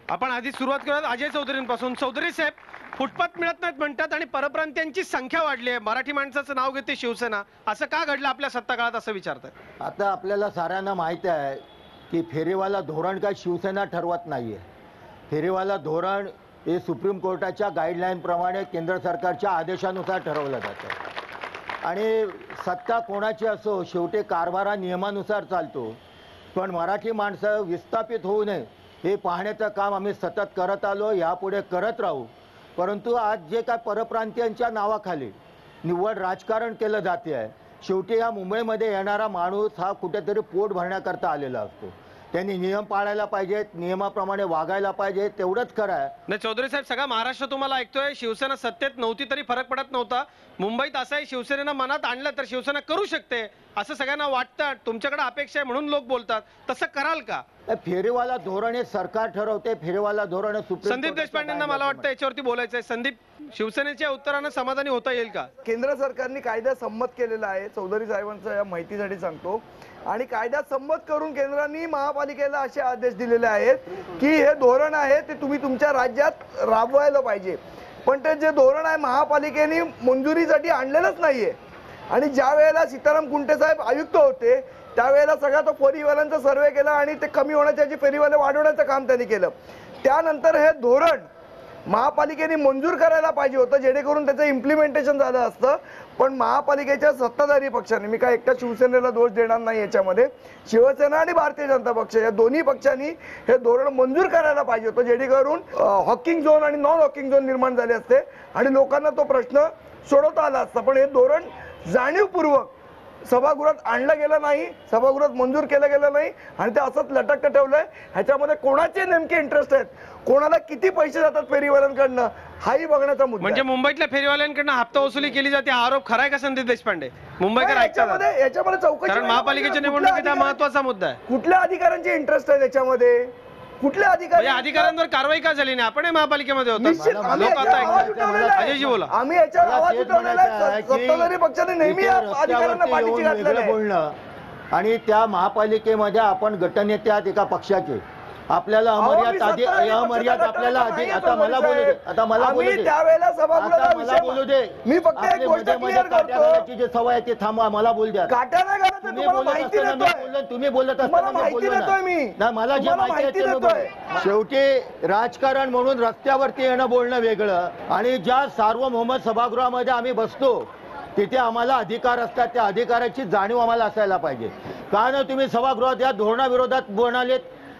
आपण आधी सुरुवात करूयात अजय चौधरींपासून. चौधरी साहेब, फुटपाथ मिळत नाहीत म्हणतात आणि परप्रांतीयांची संख्या वाढली आहे, मराठी माणसाचं नाव घेते शिवसेना, असं का घडलं आपल्या सत्ता काळात असं विचारतात. आता आपल्याला साऱ्यांना माहिती आहे की फेरीवाला धोरण काय शिवसेना ठरवत नाही आहे. फेरीवाला धोरण हे सुप्रीम कोर्टाच्या गाईडलाईनप्रमाणे केंद्र सरकारच्या आदेशानुसार ठरवलं जातं आणि सत्ता कोणाची असो शेवटी कारभार हा नियमानुसार चालतो. पण मराठी माणसं विस्थापित होऊ नये हे पाहण्याचं काम आम्ही सतत करत आलो, यापुढे करत राहू. परंतु आज जे काय परप्रांतीयांच्या नावाखाली निव्वळ राजकारण केलं जाते आहे, शेवटी या मुंबईमध्ये येणारा माणूस हा कुठेतरी पोट भरण्याकरता आलेला असतो. त्यांनी नियम पाळायला पाहिजेत, नियमाप्रमाणे वागायला पाहिजे, तेवढंच खरं आहे. नाही चौधरी साहेब, सगळा महाराष्ट्र तुम्हाला ऐकतोय. शिवसेना सत्तेत नव्हती तरी फरक पडत नव्हता. मुंबईत असं आहे, शिवसेनेनं मनात आणलं तर शिवसेना करू शकते असं सगळ्यांना वाटतं. तुमच्याकडे अपेक्षा आहे म्हणून लोक बोलतात, तसं कराल का? फेरीवाला धोरण हे सरकार ठरवते, फेरीवाला धोरण सुप्रीम संदीप देशपांडेंना मला वाटतं याच्यावरती बोलायचंय. संदीप, शिवसेनेच्या उत्तरानं समाधानी होता येईल का? केंद्र सरकारने कायदा संमत केलेला आहे, चौधरी साहेबांच्या माहितीसाठी सांगतो. आणि कायदा संमत करून केंद्राने महापालिकेला असे आदेश दिलेले आहेत की हे धोरण आहे ते तुम्ही तुमच्या राज्यात राबवायला पाहिजे. पण ते जे धोरण आहे महापालिकेने मंजुरीसाठी आणलेलंच नाहीये. आणि ज्या वेळेला सीताराम कुंटे साहेब आयुक्त होते त्यावेळेला सगळा तो फेरीवाल्यांचा सर्वे केला आणि ते कमी होण्याच्या फेरीवाले वाढवण्याचं काम त्यांनी केलं. त्यानंतर हे धोरण महापालिकेने मंजूर करायला पाहिजे होतं जेणेकरून त्याचं इम्प्लिमेंटेशन झालं असतं. पण महापालिकेच्या सत्ताधारी पक्षाने, मी काय एकट्या शिवसेनेला दोष देणार नाही याच्यामध्ये, शिवसेना आणि भारतीय जनता पक्ष या दोन्ही पक्षांनी हे धोरण मंजूर करायला पाहिजे होतं जेणेकरून हॉकिंग झोन आणि नॉन हॉकिंग झोन निर्माण झाले असते आणि लोकांना तो प्रश्न सोडवता आला असता. पण हे धोरण जाणीवपूर्वक सभागृहात आणलं गेलं नाही, सभागृहात मंजूर केलं गेलं नाही आणि ते असंच लटकत ठेवलंय. ह्याच्यामध्ये कोणाचे नेमके इंटरेस्ट आहेत, कोणाला किती पैसे जातात फेरीवाल्यांकडनं, हाही बघण्याचा मुद्दा. म्हणजे मुंबईतल्या फेरीवाल्यांकडनं हप्ता वसुली केली जाते, हा आरोप खरा आहे का संदीप देशपांडे? मुंबईकर ऐकतात, याच्यामध्ये चौकशी, कारण महापालिकेच्या निवडणुकीत हा महत्वाचा मुद्दा आहे. कुठल्या अधिकाऱ्यांचे इंटरेस्ट आहे याच्यामध्ये, कुठल्या अधिकारी, अधिकाऱ्यांवर कारवाई का झाली नाही? आपण महापालिकेमध्ये होतो, निश्चित आम्ही लोक आता याच्यावर आवाज ऐकतात. उठवलेला आहे. अजयजी बोला. आम्ही याच्यावर आवाज उठवलेला आहे. सत्ताधारी पक्षाने नेहमी या अधिकाऱ्यांना पाठीशी घातलेलं आहे. बोलणं आणि त्या महापालिकेमध्ये आपण गटनेते आहात एका पक्षाचे, आपल्याला अमर्याद आपल्याला आता मला बोलू दे, आता मला बोलू दे, त्यावेळेला सभागृहात मला बोलू दे. मी फक्त एक गोष्ट क्लिअर करतो, जे सवय आहे ते थांबा, मला बोल द्या. काट्याने घालत तुम्ही बोलत असताना तुम्ही बोलत असताना माहिती देतोय मी, नाही, मला जे माहिती आहे. शेवटी राजकारण म्हणून रस्त्यावरती येणं बोलणं वेगळं आणि ज्या सार्वभौम सभागृहामध्ये आम्ही बसतो तिथे आम्हाला अधिकार असतात, त्या अधिकाराची जाणीव आम्हाला असायला पाहिजे. का नाही तुम्ही सभागृहात या धोरणाविरोधात बोलणालेत,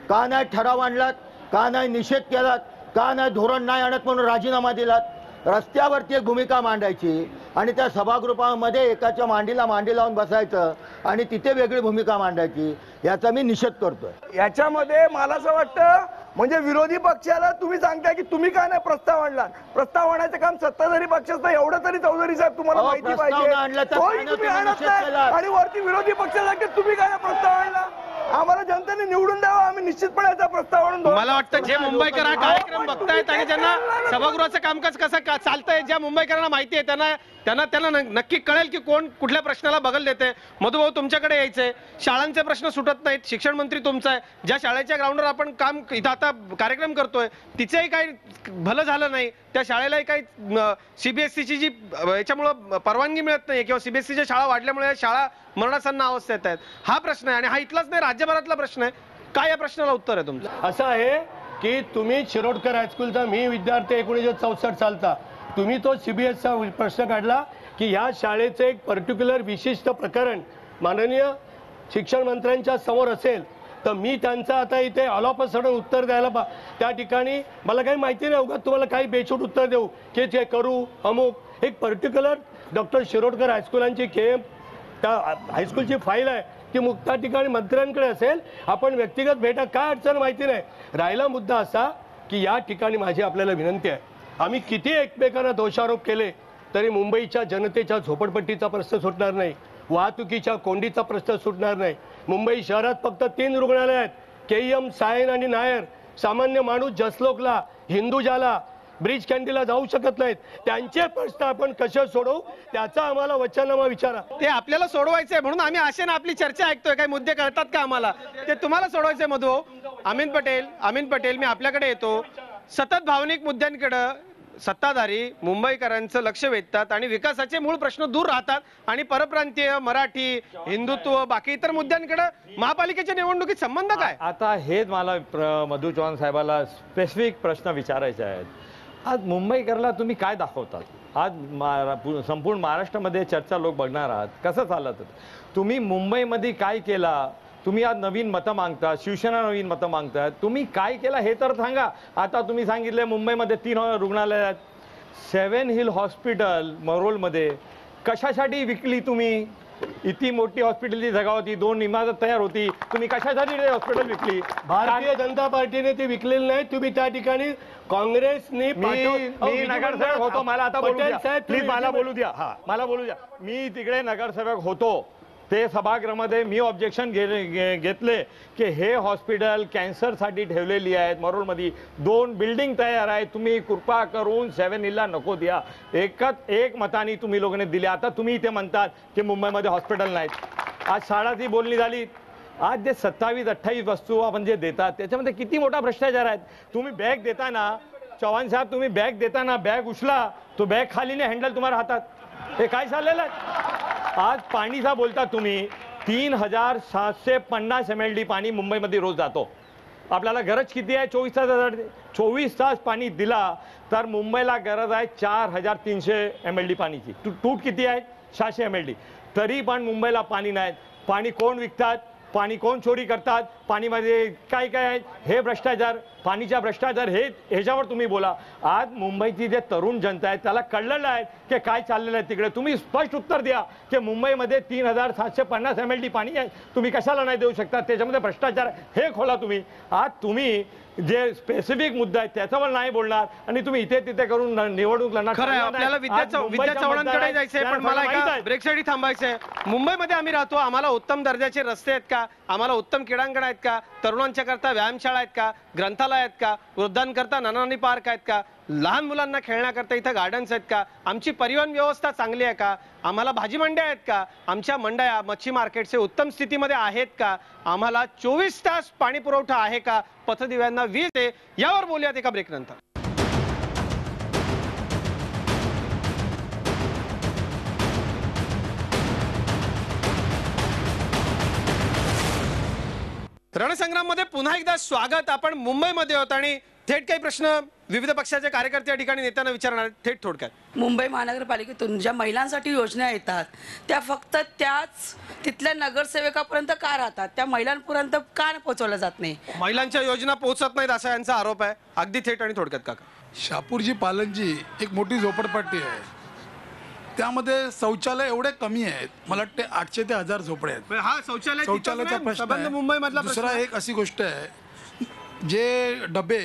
का नाही ठराव आणलात, का नाही निषेध केलात, का नाही धोरण नाही आणत म्हणून राजीनामा दिलात. रस्त्यावरती एक भूमिका मांडायची आणि त्या सभागृहामध्ये एकाच्या मांडीला मांडी लावून बसायचं आणि तिथे वेगळी भूमिका मांडायची, याचा मी निषेध करतोय. याच्यामध्ये मला असं वाटतं म्हणजे विरोधी पक्षाला तुम्ही सांगताय की तुम्ही काय नाही प्रस्ताव आणला, प्रस्ताव आणायचं काम सत्ताधारी पक्षाचं, एवढं तरी चौधरी साहेब तुम्हाला माहिती पाहिजे. तुम्ही आणत नाही आणि वरती विरोधी पक्ष सांगते तुम्ही काय प्रस्ताव आणला. आम्हाला जनतेने निवडून द्यावं, आम्ही निश्चितपणे याचा प्रस्ताव आणून मला वाटतं जे मुंबईकर हा कार्यक्रम बघतायत आणि ज्यांना सभागृहाचं कामकाज कसं चालतंय, ज्या मुंबईकरांना माहिती आहे त्यांना नक्की कळेल की कोण कुठल्या प्रश्नाला बगल देते. मधुभाऊ, तुमच्याकडे यायचंय. शाळांचे प्रश्न सुटत नाहीत, शिक्षण मंत्री तुमचा आहे. ज्या शाळेच्या ग्राउंडवर आपण काम इथं आता कार्यक्रम करतोय तिचेही काही भलं झालं नाही, त्या शाळेलाही काही सीबीएसईची जी याच्यामुळं परवानगी मिळत नाही किंवा सीबीएसईच्या शाळा वाढल्यामुळे शाळा मरणासन्न अवस्थेत आहेत. हा प्रश्न आहे आणि हा इथलाच नाही, राज्यभरातला प्रश्न आहे. काय या प्रश्नाला उत्तर आहे तुमचं? असं आहे की तुम्ही शिरोडकर हायस्कूलचा मी विद्यार्थी 1964 सालचा, तुम्ही तो सीबीएसचा प्रश्न काढला की या शाळेचं एक पर्टिक्युलर विशिष्ट प्रकरण माननीय शिक्षण मंत्र्यांच्या समोर असेल तर मी त्यांचं आता इथे ऑल ऑफ अ सडन उत्तर द्यायला त्या ठिकाणी मला काही माहिती नाही, उगाच तुम्हाला काही बेछूट उत्तर देऊ की ते करू अमुक. एक पर्टिक्युलर डॉक्टर शिरोडकर हायस्कूलांची त्या हायस्कूलची फाईल आहे ती त्या ठिकाणी मंत्र्यांकडे असेल. आपण व्यक्तिगत भेटा काय अडचण माहिती नाही. राहिला मुद्दा असा की या ठिकाणी माझी आपल्याला विनंती आहे, आम्ही किती एकमेकांना दोषारोप केले तरी मुंबईच्या जनतेच्या झोपडपट्टीचा प्रश्न सुटणार नाही, वाहतुकीच्या कोंडीचा प्रश्न सुटणार नाही. मुंबई शहरात फक्त 3 रुग्णालय आहेत, केईएम, सायन आणि नायर. सामान्य माणूस जसलोकला, हिंदुजाला, ब्रिज कॅन्डीला जाऊ शकत नाहीत. त्यांचे प्रश्न आपण कसे सोडवू त्याचा आम्हाला वचननामा विचारा. ते आपल्याला सोडवायचंय म्हणून आम्ही आशेने आपली चर्चा ऐकतोय. काही मुद्दे कळतात का आम्हाला? ते तुम्हाला सोडवायचंय. मधुभाऊ, अमीन पटेल मी आपल्याकडे येतो. सतत भावनिक मुद्द्यांकडे सत्ताधारी मुंबईकरांचं लक्ष वेधतात आणि विकासाचे मूळ प्रश्न दूर राहतात आणि परप्रांतीय, मराठी, हिंदुत्व, बाकी इतर मुद्द्यांकडे महापालिकेच्या निवडणुकीत संबंध काय? आता हेच मला मधु चव्हाण साहेबाला स्पेसिफिक प्रश्न विचारायचे आहेत. आज मुंबईकरला तुम्ही काय दाखवतात? आज संपूर्ण महाराष्ट्रामध्ये चर्चा लोक बघणार आहात, कसं चालत? तुम्ही मुंबईमध्ये काय केला? तुम्ही आज नवीन मतं मागता, शिवसेना नवीन मतं मागतात, तुम्ही काय केलं हे तर सांगा. आता तुम्ही सांगितले मुंबईमध्ये 3 रुग्णालय आहेत. 7 हिल हॉस्पिटल मरोलमध्ये कशासाठी विकली तुम्ही? इतकी मोठी हॉस्पिटलची जागा होती, 2 इमारत तयार होती, तुम्ही कशासाठी हॉस्पिटल विकली? भारतीय जनता पार्टीने ती विकलेली नाही. तुम्ही त्या ठिकाणी काँग्रेसने मी नगरसेवक होतो, मला आता बोलू द्या प्लीज, मला बोलू द्या. हा, मला बोलू द्या. मी तिकडे नगरसेवक होतो, ते सभागृहामध्ये मी ऑब्जेक्शन घेतले की हे हॉस्पिटल कॅन्सरसाठी ठेवलेली आहेत. मरोळमध्ये 2 बिल्डिंग तयार आहेत, तुम्ही कृपा करून 7 हिलला नको द्या. एक मताने तुम्ही लोकांनी दिले. आता तुम्ही इथे म्हणतात की मुंबईमध्ये हॉस्पिटल नाहीत. आज शाळाची बोलणी झाली. आज जे 27-28 वस्तू आपण जे देतात त्याच्यामध्ये किती मोठा भ्रष्टाचार आहे. तुम्ही बॅग देताना, चव्हाण साहेब, तुम्ही बॅग देताना बॅग उचला, तो बॅग खाली नाही, हँडल तुम्हाला हातात. हे काय चाललेलं आहे? आज पाणीचा बोलता तुम्ही, 3750 MLD पाणी मुंबईमध्ये रोज जातो. आपल्याला गरज किती आहे? 24 तास पाणी दिला तर मुंबईला गरज आहे 4300 MLD पाणीची. तूट किती आहे? 600 MLD. तरी पण मुंबईला पाणी नाही. पाणी कोण विकतात? पाणी कोण चोरी करतात? पाणीमध्ये काय काय आहे? हे भ्रष्टाचार, पाणीचा भ्रष्टाचार, ह्याच्यावर तुम्ही बोला. आज मुंबईची जे तरुण जनता आहे त्याला कळलेलं आहे की काय चाललेलं आहे तिकडे. तुम्ही स्पष्ट उत्तर द्या की मुंबईमध्ये 3750 MLD पाणी आहे, तुम्ही कशाला नाही देऊ शकता? त्याच्यामध्ये भ्रष्टाचार हे खोला तुम्ही. आज तुम्ही जे स्पेसिफिक मुद्दा आहे त्याच्यावर नाही बोलणार आणि तुम्ही इथे तिथे करून निवडणूक लढणार. खरं आहे, आपल्याला विद्या चव्हाणांकडे जायचंय, पण मला एका ब्रेकसाठी थांबायचंय. मुंबईमध्ये आम्ही राहतो, आम्हाला उत्तम दर्जाचे रस्ते आहेत का? आम्हाला उत्तम क्रीडांगण आहेत का? तरुणांच्या करता व्यायामशाळा आहेत का? ग्रंथालय आहेत का? वृद्धांकरता नानानी पार्क आहेत का? लहान मुलांना खेळण्याकरता इथं गार्डन्स आहेत का? आमची परिवहन व्यवस्था चांगली आहे का? आम्हाला भाजी मंड्या आहेत का? आमच्या मंडया, मच्छी मार्केटचे उत्तम स्थितीमध्ये आहेत का? आम्हाला 24 तास पाणी पुरवठा आहे का? पथदिव्यांना वीज आहे? यावर बोलूयात एका ब्रेक नंतर. रणसंग्राम मध्ये पुन्हा एकदा स्वागत. आपण मुंबईमध्ये आहोत आणि थेट काही प्रश्न विविध पक्षाचे कार्यकर्ते या ठिकाणी नेत्यांना विचारणार. थेट थोडक्यात, मुंबई महानगरपालिकेतून ज्या महिलांसाठी योजना येतात त्या फक्त त्याच तिथल्या नगरसेवकापर्यंत का राहतात? त्या महिलांपर्यंत का पोहोचवल्या जात नाही? महिलांच्या योजना पोहोचत नाहीत असा यांचा आरोप आहे. अगदी थेट आणि थोडक्यात काका. शापूरजी पालनजी एक मोठी झोपडपट्टी आहे, त्यामध्ये शौचालय एवढे कमी आहेत, मला वाटते 800 ते 1000 झोपडे आहेत. हा शौचालयाचा प्रश्न आहे. मुंबईमधला दुसरा एक अशी गोष्ट आहे, जे डबे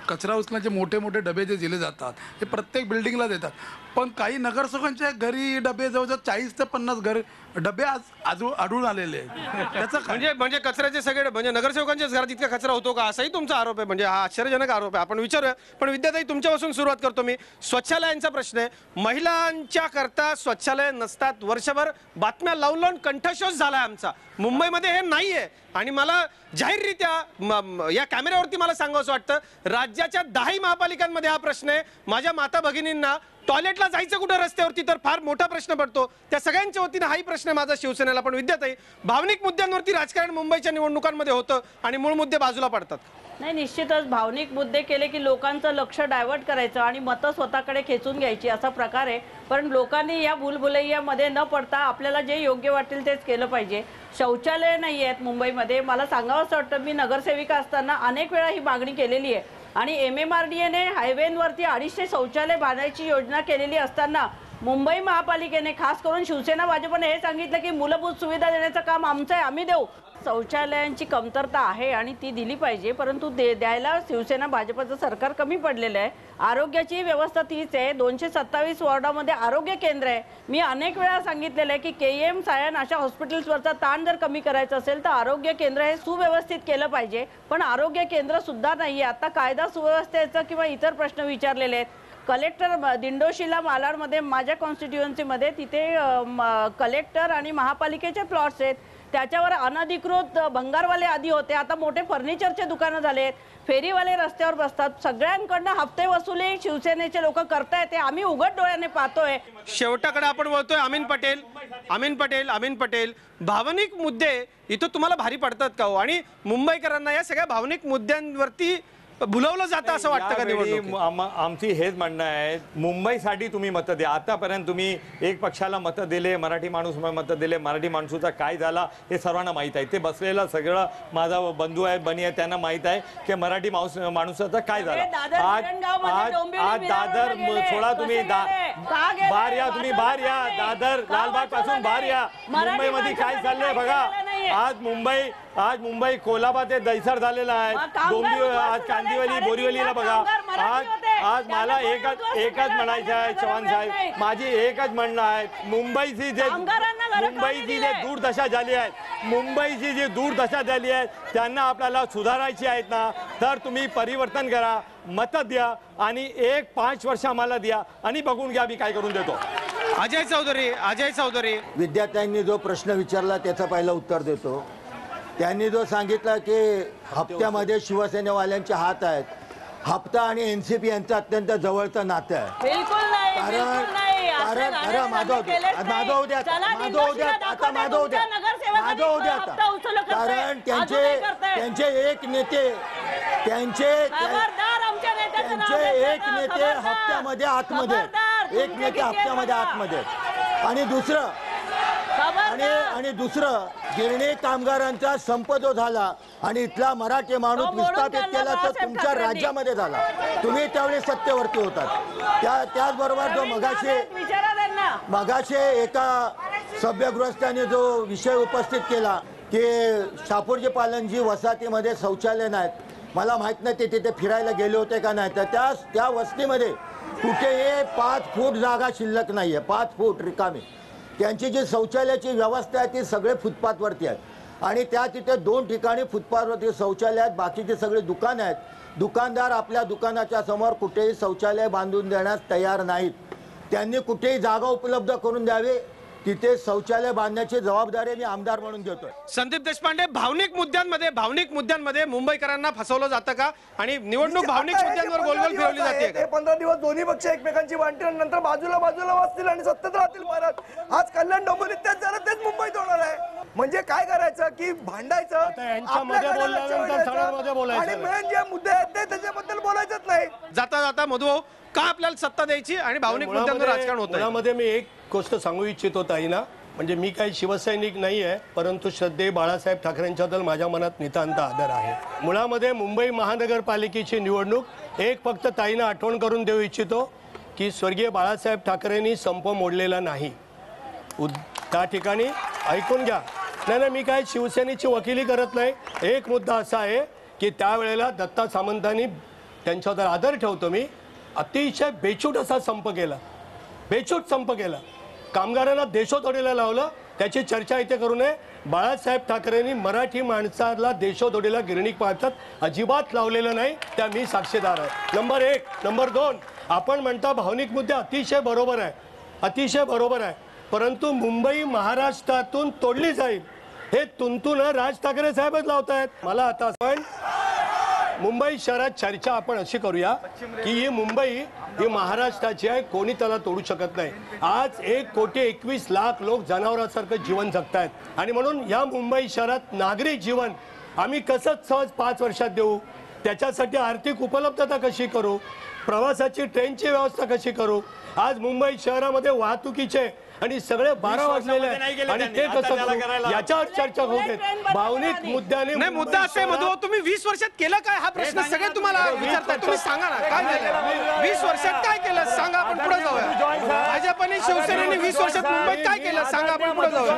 कचरा उचलण्याचे मोठे मोठे डबे जे दिले जातात हे प्रत्येक बिल्डिंगला देतात, पण काही नगरसेवकांच्या घरी डबे जवळजवळ 40 ते 50 घर डबे आज आढळून आलेले आहेत. त्याचं काय? म्हणजे कचऱ्याचे सगळे म्हणजे नगरसेवकांच्याच घरात इतका कचरा होतो का असाही तुमचा आरोप आहे. म्हणजे हा आश्चर्यजनक आरोप आहे. आपण विचारूया. पण विद्याताई तुमच्यापासून सुरुवात करतो मी. शौचालयांचा प्रश्न आहे. महिलांच्या करता शौचालय नसतात. वर्षभर बातम्या लावून लावून कंठशोष झालाय आमचा. मुंबईमध्ये हे नाहीये. आणि मला जाहीररित्या या कॅमेऱ्यावरती मला सांगावंसं वाटतं, राज्याच्या 10 महापालिकांमध्ये हा प्रश्न आहे. माझ्या माता भगिनींना टॉयलेटला जायचं कुठं रस्त्यावरती तर फार मोठा प्रश्न पडतो. त्या सगळ्यांच्या वतीने हाही प्रश्न माझा शिवसेनेला. पण विद्याताई, भावनिक मुद्द्यांवरती राजकारण मुंबईच्या निवडणुकांमध्ये होतं आणि मूळ मुद्दे बाजूला पडतात. नाही, निश्चितच भावनिक मुद्दे केले की लोकांचं लक्ष डायव्हर्ट करायचं आणि मतं स्वतःकडे खेचून घ्यायची असा प्रकार आहे. पण लोकांनी या भूलभुलैयामध्ये न पडता आपल्याला जे योग्य वाटेल तेच केलं पाहिजे. शौचालय नाही आहेत मुंबईमध्ये. मला सांगावंसं वाटतं, मी नगरसेविका असताना अनेक वेळा ही मागणी केलेली आहे आणि MMRDAने हायवेवरती 250 शौचालय बांधायची योजना केलेली असताना मुंबई महापालिकेने, खास करून शिवसेना भाजपने हे सांगितलं की मूलभूत सुविधा देण्याचं काम आमचं आहे, आम्ही देऊ. शौचालयांची कमतरता आहे आणि ती दिली पाहिजे, परंतु द्यायला शिवसेना भाजपचं सरकार कमी पडलेलं आहे. आरोग्याची व्यवस्था तीच आहे. 227 वॉर्डामध्ये आरोग्य केंद्र आहे. मी अनेक वेळा सांगितलेलं आहे की KM सायन अशा हॉस्पिटल्सवरचा ताण जर कमी करायचा असेल तर आरोग्य केंद्र हे सुव्यवस्थित केलं पाहिजे. पण आरोग्य केंद्र सुद्धा नाही आहे. आता कायदा सुव्यवस्थेचं किंवा इतर प्रश्न विचारलेले आहेत. कलेक्टर दिंडोशीला मालाडमध्ये माझ्या कॉन्स्टिट्युएन्सीमध्ये तिथे कलेक्टर आणि महापालिकेचे प्लॉट्स आहेत. त्याच्यावर अनधिकृत भंगारवाले आधी होते, आता मोठे फर्निचरचे दुकानं झाले आहेत. फेरीवाले रस्त्यावर बसतात. सगळ्यांकडनं हप्ते वसुली शिवसेनेचे लोक करतायत, ते आम्ही उघड डोळ्याने पाहतोय. शेवटाकडे आपण बोलतोय. अमीन पटेल, भावनिक मुद्दे इथं तुम्हाला भारी पडतात का हो? आणि मुंबईकरांना या सगळ्या भावनिक मुद्द्यांवरती भुलवलं जातं असं वाटतं का निवडणुकीत? आमची हेच म्हणणं आहे, मुंबईसाठी तुम्ही मतं द्या. आतापर्यंत तुम्ही एक पक्षाला मतं दिले, मराठी माणूस मतं दिले. मराठी माणसाचा काय झाला हे सर्वांना माहीत आहे. ते बसलेलं सगळं माझा बंधू आहे, बनी आहे, त्यांना माहीत आहे की मराठी माणसाचं काय झालं. आज दादर सोडा, तुम्ही बाहेर या, तुम्ही बाहेर या. दादर लालबाग पासून बाहेर या. मुंबईमध्ये काय चाललंय बघा. आज मुंबई कोल्हापूर ते दैसर झालेला आहे. आज कांदिवली बोरिवलीला बघा. आज मला एकच म्हणायचं आहे चव्हाण साहेब, माझी एकच म्हणणं आहे, मुंबईची जे दुर्दशा झाली आहे त्यांना आपल्याला सुधारायची आहेत ना, तर तुम्ही परिवर्तन करा, मतं द्या आणि 5 वर्ष आम्हाला द्या आणि बघून घ्या मी काय करून देतो. अजय चौधरी, विद्यार्थ्यांनी जो प्रश्न विचारला त्याचं पहिलं उत्तर देतो. त्यांनी जो सांगितलं की हप्त्यामध्ये शिवसेनेवाल्यांचे हात आहेत, हप्ता आणि NCP यांचं अत्यंत जवळचं नातं आहे. कारण माधव द्या कारण त्यांचे एक नेते हप्त्यामध्ये आतमध्ये, एक नेते हप्त्यामध्ये आतमध्ये. आणि दुसरं गिरणी कामगारांचा संप जो झाला आणि इथला मराठी माणूस विस्थापित केला तो तुमच्या राज्यामध्ये झाला. तुम्ही त्यावेळी सत्तेवरती होतात. त्याचबरोबर जो मगाशी एका सभ्यगृहस्थाने जो विषय उपस्थित केला की शापूरजी पालनजी वसाहतीमध्ये शौचालय नाहीत, मला माहित नाही ते तिथे फिरायला गेले होते का नाही, तर त्या वस्तीमध्ये कुठेही 5 फूट जागा शिल्लक नाहीये. 5 फूट रिकामी. त्यांची जी शौचालयाची व्यवस्था आहे ती सगळे फुटपाथवरती आहेत आणि त्या तिथे 2 ठिकाणी फुटपाथवरती शौचालय आहेत. बाकीचे सगळे दुकान आहेत. दुकानदार आपल्या दुकानाच्या समोर कुठेही शौचालय बांधून देण्यास तयार नाहीत. त्यांनी कुठेही जागा उपलब्ध करून द्यावी, तिथे शौचालय बांधण्याची जबाबदारी मी आमदार म्हणून घेतोय. संदीप देशपांडे, भावनिक मुद्द्यांमध्ये मुंबईकरांना फसवलं जातं का? आणि निवडणूक भावनिक मुद्द्यांवर गोलगोल फिरवली जाते का? 15 दिवस दोन्ही पक्ष एकमेकांची वाटतील आणि नंतर बाजूला बसतील आणि सत्तेत राहतील परत. आज कल्याण डोंबिवलीत तेच झालं, तेच मुंबईत होणार आहे. म्हणजे काय करायचं की भांडायचं आणि मेन जे मुद्दे आहेत त्याच्याबद्दल बोलायचंच नाही. जाता मधु, का आपल्याला सत्ता द्यायची आणि भावनिक मुद्द्यांवर राजकारण होतं? मुळामध्ये मी एक गोष्ट सांगू इच्छितो ताईना, म्हणजे मी काही शिवसैनिक नाही आहे, परंतु श्रद्धेय बाळासाहेब ठाकरेंच्याबद्दल माझ्या मनात नितांत आदर आहे. मुळामध्ये मुंबई महानगरपालिकेची निवडणूक एक फक्त ताईनं आठवण करून देऊ इच्छितो की स्वर्गीय बाळासाहेब ठाकरेंनी संप मोडलेला नाही. त्या ठिकाणी ऐकून घ्या. नाही, मी काय शिवसेनेची वकिली करत नाही. एक मुद्दा असा आहे की त्यावेळेला दत्ता सामंतांनी, त्यांच्यावर आदर ठेवतो मी, अतिशय बेछूट असा संप केला. कामगारांना देशोधडीला लावलं त्याची चर्चा इथे करू नये. बाळासाहेब ठाकरेंनी मराठी माणसाला देशोधडीला गिरणी पाळतात अजिबात लावलेलं नाही, त्या मी साक्षीदार आहे. नंबर 1. नंबर 2, आपण म्हणता भावनिक मुद्दे अतिशय बरोबर आहे, अतिशय बरोबर आहे, परंतु मुंबई महाराष्ट्रातून तोडली जाईल हे तुंतून राज ठाकरे साहेबच लावतायत. मला आता पण मुंबई शहरात चर्चा आपण अशी करूया की ही मुंबई ही महाराष्ट्राची आहे, कोणी त्याला तोडू शकत नाही. आज 1,21,00,000 लोक जनावरांसारखं जीवन जगतायत आणि म्हणून या मुंबई शहरात नागरी जीवन आम्ही कसं सहज 5 वर्षात देऊ, त्याच्यासाठी आर्थिक उपलब्धता कशी करू, प्रवासाची ट्रेनची व्यवस्था कशी करू. आज मुंबई शहरामध्ये वाहतुकीचे आणि सगळे 12 वाजलेले आहेत आणि ते कसं करू याच्यावर चर्चा होऊ देत. भावनिक मुद्द्याने नाही, मुद्दा असा आहे मधू, तुम्ही 20 वर्षात केलं काय हा प्रश्न सगळे तुम्हाला विचारतात. तुम्ही सांगा ना काय झालं 20 वर्षात, काय केलं सांगा, आपण पुढे जाऊया. भाजप आणि शिवसेनेने 20 वर्षात मुंबईत काय केलं सांगा, आपण पुढे जाऊया.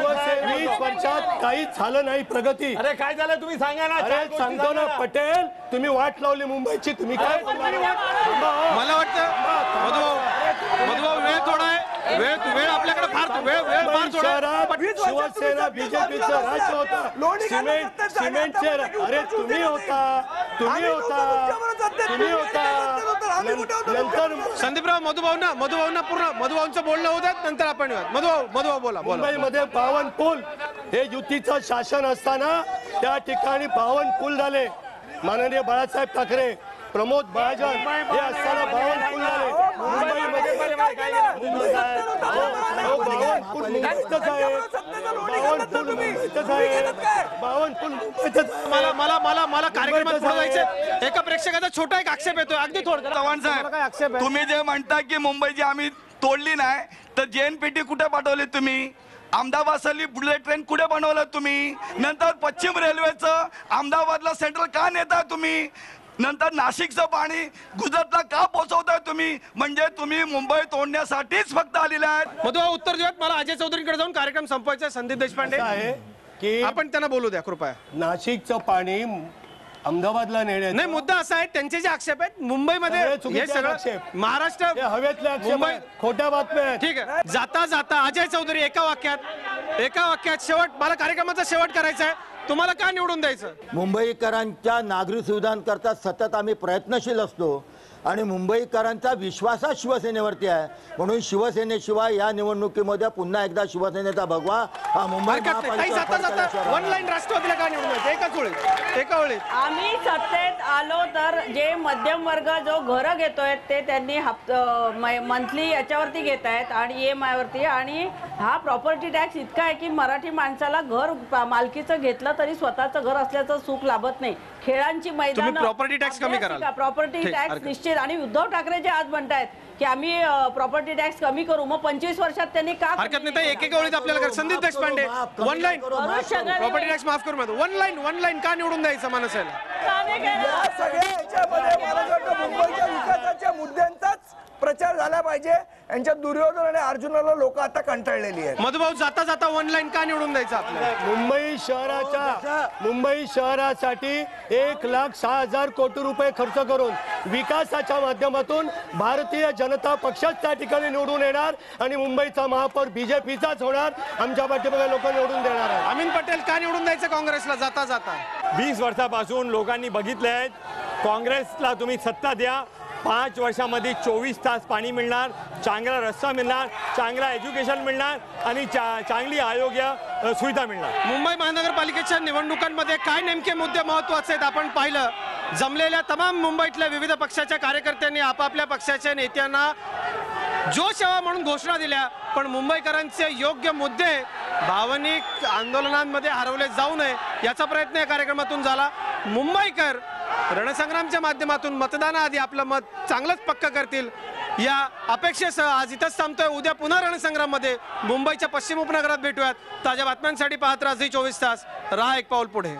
20 वर्षात काहीच झालं नाही प्रगती. अरे काय झालं तुम्ही सांगा ना. अरे सांगतो ना पटेल, तुम्ही वाट लावली मुंबईची, तुम्ही काय मला वाटतं मधुभाऊ वेळ थोडा आहे, वेळ आपल्याकडे फार शहरात शिवसेना बीजेपीचं राज्य होतं. सिमेंटचे अरे तुम्ही होता नंतर संदीपराव मधुभाऊंना पूर्ण मधुभाऊंचं बोलणं होतं, नंतर आपण मधुभाऊ बोला. मुंबईमध्ये 52 पूल हे युतीचं शासन असताना त्या ठिकाणी 52 पूल झाले. माननीय बाळासाहेब ठाकरे, प्रमोद महाजन हे असताना 52 पूल झाले मुंबईमध्ये. मला कार्यक्रमात पुढे जायचं. एका प्रेक्षकाचा छोटा एक आक्षेप येतोय, अगदी थोडं चव्हाण साहेब, तुम्ही जे म्हणता की मुंबईची आम्ही तोडली नाही, तर JNPT कुठे पाठवली तुम्ही? अहमदाबाद बुलेट ट्रेन कुठे बनवलं तुम्ही? नंतर पश्चिम रेल्वेचं अहमदाबादला सेंट्रल का नेता तुम्ही? नंतर नाशिकचं पाणी गुजरातला का पोहोचवताय तुम्ही? म्हणजे तुम्ही मुंबई तोडण्यासाठीच फक्त आलेले आहेत. मधुभाऊ उत्तर देऊयात. मला अजय चौधरीकडे जाऊन कार्यक्रम संपवायचा. संदीप देशपांडे आहे की आपण त्यांना बोलू द्या कृपया. नाशिकचं पाणी अहमदाबादला नेण्याचा नाही, मुद्दा असा आहे त्यांचे जे आक्षेप आहेत मुंबईमध्ये हे सगळं महाराष्ट्र हवेतले मुंबई खोट्या बातम्या. ठीक आहे, जाता अजय चौधरी एका वाक्यात शेवट, मला कार्यक्रमाचा शेवट करायचा आहे. तुम्हाला का निवडून द्यायचं? मुंबईकरांच्या नागरी सुविधांकरता सतत आम्ही प्रयत्नशील असतो आणि मुंबईकरांचा विश्वास शिवसेनेवरती आहे, म्हणून शिवसेनेशिवाय या निवडणुकीमध्ये पुन्हा एकदा शिवसेनेचा भगवा हा मुंबई जाता वन लाईन राष्ट्रवादीला का निवडून द्यायचं? एका वेळी आम्ही सत्तेत आलो तर जे मध्यम वर्ग जो घरं घेतोय ते त्यांनी मंथली याच्यावरती घेत आहेत आणि EMI वरती, आणि हा प्रॉपर्टी टॅक्स इतका आहे की मराठी माणसाला घर मालकीचं घेतलं तरी स्वतःचं घर असल्याचं सुख लाभत नाही. खेळांची मैदान, प्रॉपर्टी टॅक्स कमी करा, प्रॉपर्टी टॅक्स निश्चित. आणि उद्धव ठाकरे जे आज म्हणतायत की आम्ही प्रॉपर्टी टॅक्स कमी करू, मग 25 वर्षात त्यांनी का हरकत नाही. एक वेळीच आपल्याला Sandeep Deshpande one line property tax माफ करू. वन लाईन का निवडून द्यायचं मानसेला? मुंबईच्या विकासाच्या मुद्द्यांचाच प्रचार झाला पाहिजे. यांच्या दुर्योधन आणि अर्जुनाला लोक आता कंटाळलेली आहेत. मधुभाऊ जाता वन लाईन का निवडून द्यायचं आपल्याला? मुंबई शहरासाठी 1,06,000 कोटी रुपये खर्च करून विकासाच्या माध्यमातून भारतीय जनता पक्षच त्या ठिकाणी निवडून येणार आणि मुंबईचा महापौर BJPचाच होणार. आमच्या पाठीमागे लोक निवडून देणार आहे. अमीन पटेल का निवडून द्यायचं काँग्रेसला जाता? 20 वर्षापासून लोकांनी बघितले आहेत, काँग्रेसला तुम्ही सत्ता द्या, 5 वर्षामध्ये 24 तास पाणी मिळणार, चांगला रस्ता मिळणार, चांगला एज्युकेशन मिळणार आणि चांगली आरोग्य सुविधा मिळणार. मुंबई महानगरपालिकेच्या निवडणुकांमध्ये काय नेमके मुद्दे महत्त्वाचे आहेत आपण पाहिलं. जमलेल्या तमाम मुंबईतल्या विविध पक्षाच्या कार्यकर्त्यांनी आपापल्या पक्षाच्या नेत्यांना जोश यावा म्हणून घोषणा दिल्या, पण मुंबईकरांचे योग्य मुद्दे भावनिक आंदोलनांमध्ये हरवले जाऊ नये याचा प्रयत्न या कार्यक्रमातून झाला. मुंबईकर रणसंग्रामच्या माध्यमातून मतदानाआधी आपलं मत चांगलंच पक्क करतील या अपेक्षेसह आज इथंच थांबतोय. उद्या पुन्हा रणसंग्राममध्ये मुंबईच्या पश्चिम उपनगरात भेटूयात. ताज्या बातम्यांसाठी पाहत राहा झी 24 तास. राहा एक पाऊल पुढे.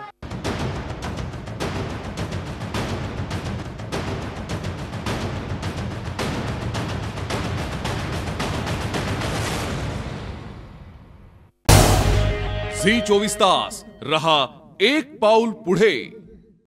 झी 24 तास रहा एक पाऊल पुढे.